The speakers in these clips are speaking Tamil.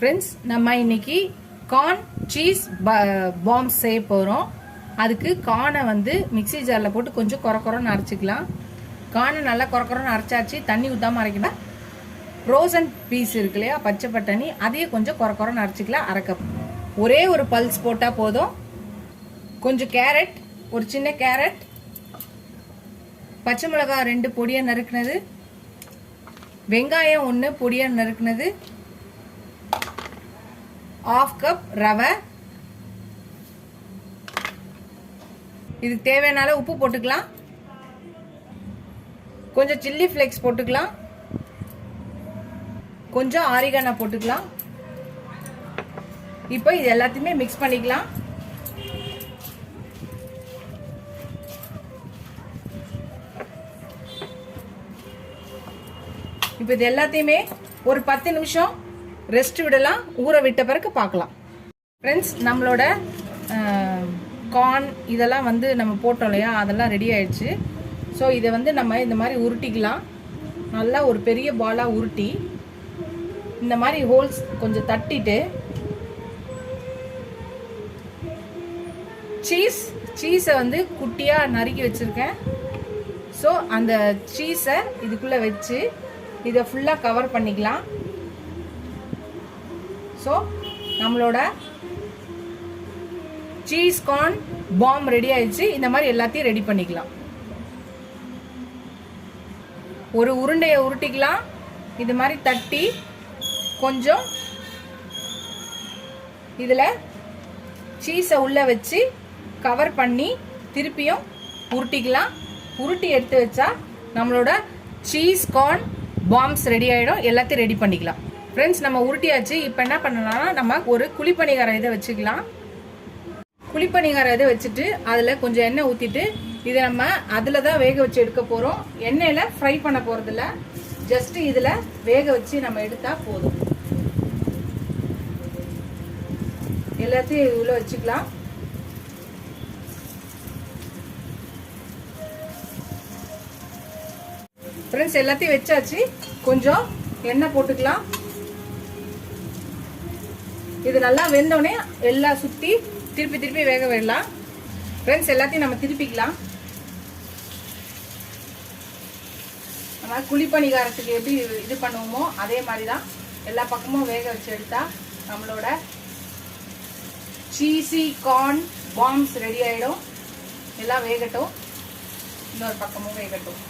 ஃப்ரெண்ட்ஸ், நம்ம இன்னைக்கு கார்ன் சீஸ் பாம்ஸ் செய்ய போகிறோம். அதுக்கு கார்னை வந்து மிக்சி ஜாரில் போட்டு கொஞ்சம் குறக்குறன்னு அரைச்சிக்கலாம். கார்னை நல்லா குறக்குறன்னு அரைச்சாச்சு, தண்ணி ஊற்றாமல் அரைக்கலாம். ஃப்ரோசன் பீஸ் இருக்கு இல்லையா, பச்சை பட்டாணி, அதையும் கொஞ்சம் குறக்குறன்னு அரைச்சிக்கலாம். அரை கப். ஒரே ஒரு பல்ஸ் போட்டால் போதும். கொஞ்சம் கேரட், ஒரு சின்ன கேரட், பச்சை மிளகாய் 2 பொடியாக நறுக்குனது, வெங்காயம் 1 பொடியாக நறுக்குனது, 1/2 கப் ரவை. இதுக்கு தேவையான உப்பு போட்டுக்கலாம். கொஞ்சம் சில்லி ஃப்ளேக்ஸ் போட்டுக்கலாம். கொஞ்சம் ஆரிகானோ போட்டுக்கலாம். இப்போ இது எல்லாத்தையுமே மிக்ஸ் பண்ணிக்கலாம். இப்போ இது எல்லாத்தையுமே ஒரு 10 நிமிஷம் ரெஸ்ட் விடலாம். ஊற விட்ட பிறகு பார்க்கலாம். ஃப்ரெண்ட்ஸ், நம்மளோட கார்ன் இதெல்லாம் வந்து நம்ம போட்டோம் இல்லையா, அதெல்லாம் ரெடி ஆயிடுச்சு. ஸோ இதை வந்து நம்ம இந்த மாதிரி உருட்டிக்கலாம். நல்லா ஒரு பெரிய பாலாக உருட்டி இந்த மாதிரி ஹோல்ஸ் கொஞ்சம் தட்டிட்டு சீஸை வந்து குட்டியாக நறுக்கி வச்சுருக்கேன். ஸோ அந்த சீஸை இதுக்குள்ளே வச்சு இதை ஃபுல்லாக கவர் பண்ணிக்கலாம். ஸோ நம்மளோட சீஸ் கார்ன் பாம் ரெடி ஆயிடுச்சு. இந்த மாதிரி எல்லாத்தையும் ரெடி பண்ணிக்கலாம். ஒரு உருண்டையை உருட்டிக்கலாம். இது மாதிரி தட்டி கொஞ்சம் இதில் சீஸை உள்ளே வச்சு கவர் பண்ணி திருப்பியும் உருட்டிக்கலாம். உருட்டி எடுத்து வச்சா நம்மளோட சீஸ் கார்ன் பாம்ஸ் ரெடி ஆகிடும். எல்லாத்தையும் ரெடி பண்ணிக்கலாம். ஃப்ரெண்ட்ஸ், நம்ம உருட்டியாச்சு. இப்போ என்ன பண்ணலாம்னா, நம்ம ஒரு குழிப்பணிகாரம் இதை வச்சுக்கலாம். குழிப்பணிகாரம் இதை வச்சுட்டு அதில் கொஞ்சம் எண்ணெய் ஊற்றிட்டு இதை நம்ம அதில் தான் வேக வச்சு எடுக்க போகிறோம். எண்ணெயில் ஃப்ரை பண்ண போகிறதில்ல, ஜஸ்ட் இதில் வேக வச்சு நம்ம எடுத்தால் போதும். எல்லாத்தையும் இவ்வளோ வச்சுக்கலாம். ஃப்ரெண்ட்ஸ், எல்லாத்தையும் வச்சாச்சு. கொஞ்சம் எண்ணெய் போட்டுக்கலாம். இது நல்லா வெந்தோடனே எல்லாம் சுற்றி திருப்பி திருப்பி வேக விடலாம். ஃப்ரெண்ட்ஸ், எல்லாத்தையும் நம்ம திருப்பிக்கலாம். நம்ம குழிப்பணிகாரத்துக்கு எப்படி இது பண்ணுவோமோ அதே மாதிரி தான் எல்லா பக்கமும் வேக வச்சு எடுத்தா நம்மளோட சீஸி கார்ன் பாம்ஸ் ரெடி ஆகிடும். எல்லாம் வேகட்டும், இன்னொரு பக்கமும் வேகட்டும்.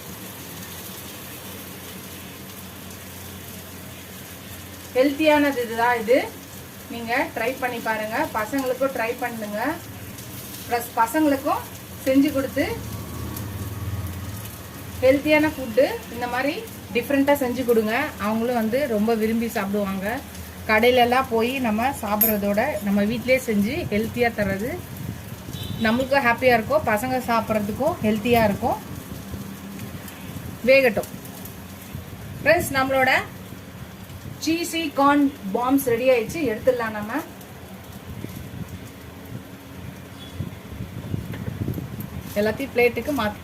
ஹெல்த்தியானது இதுதான். இது நீங்கள் ட்ரை பண்ணி பாருங்கள். பசங்களுக்கும் ட்ரை பண்ணுங்க. ப்ளஸ் பசங்களுக்கும் செஞ்சு கொடுத்து ஹெல்த்தியான ஃபுட்டு இந்த மாதிரி டிஃப்ரெண்ட்டாக செஞ்சு கொடுங்க. அவங்களும் வந்து ரொம்ப விரும்பி சாப்பிடுவாங்க. கடையிலலாம் போய் நம்ம சாப்பிட்றதோட நம்ம வீட்டிலே செஞ்சு ஹெல்த்தியாக தர்றது நம்மளுக்கும் ஹாப்பியாக இருக்கும், பசங்க சாப்பிட்றதுக்கும் ஹெல்த்தியாக இருக்கும். வேகட்டும். ஃப்ரெண்ட்ஸ், நம்மளோட சீஸி கார்ன் பாம்ஸ் ரெடி ஆயிடுச்சு. எடுத்துடலாம். நம்ம எல்லாத்தையும் பிளேட்டுக்கு மாற்றி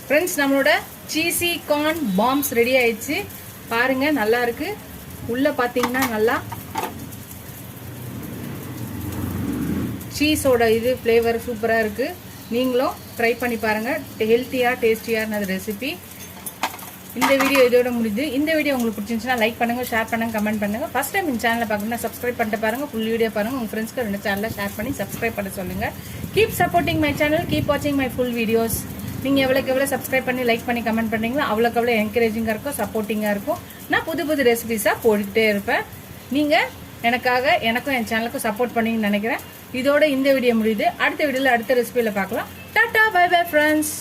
ஃப்ரெண்ட்ஸ், நம்மளோட சீஸி கார்ன் பாம்ஸ் ரெடி ஆயிடுச்சு. பாருங்க, நல்லா இருக்கு. உள்ள பாத்தீங்கன்னா நல்லா சீஸோட இது ஃப்ளேவர் சூப்பராக இருக்கு. நீங்களும் ட்ரை பண்ணி பாருங்கள். ஹெல்த்தியாக டேஸ்டியான ரெசிபி. இந்த வீடியோ இதோட முடியுது. இந்த வீடியோ உங்களுக்கு பிடிச்சிருந்துச்சுன்னா லைக் பண்ணுங்கள், ஷேர் பண்ணுங்கள், கமெண்ட் பண்ணுங்கள். ஃபஸ்ட் டைம் இந்த சேனலை பார்க்கணும்னா சப்ஸ்கிரைப் பண்ணிட்டு பாருங்கள். ஃபுல் வீடியோ பாருங்கள். உங்கள் ஃப்ரெண்ட்ஸ்க்கு 2 சேனலில் ஷேர் பண்ணி சப்ஸ்கிரைப் பண்ண சொல்லுங்கள். Keep supporting my channel, keep வாட்சிங் மை ஃபுல் வீடியோஸ். நீங்கள் எவ்வளோ சப்ஸ்கிரைப் பண்ணி லைக் பண்ணி கமெண்ட் பண்ணீங்களோ அவ்வளோக்கு என்கரேஜிங்காக இருக்கும், சப்போர்ட்டிங்காக இருக்கும். நான் புது ரெசிபிஸாக போட்டுக்கிட்டே இருப்பேன். நீங்கள் எனக்கும் என் சேனலுக்கும் சப்போர்ட் பண்ணீங்கன்னு நினைக்கிறேன். இதோட இந்த வீடியோ முடியுது. அடுத்த வீடியோவில் அடுத்த ரெசிபியில் பார்க்கலாம். Tata, bye bye friends.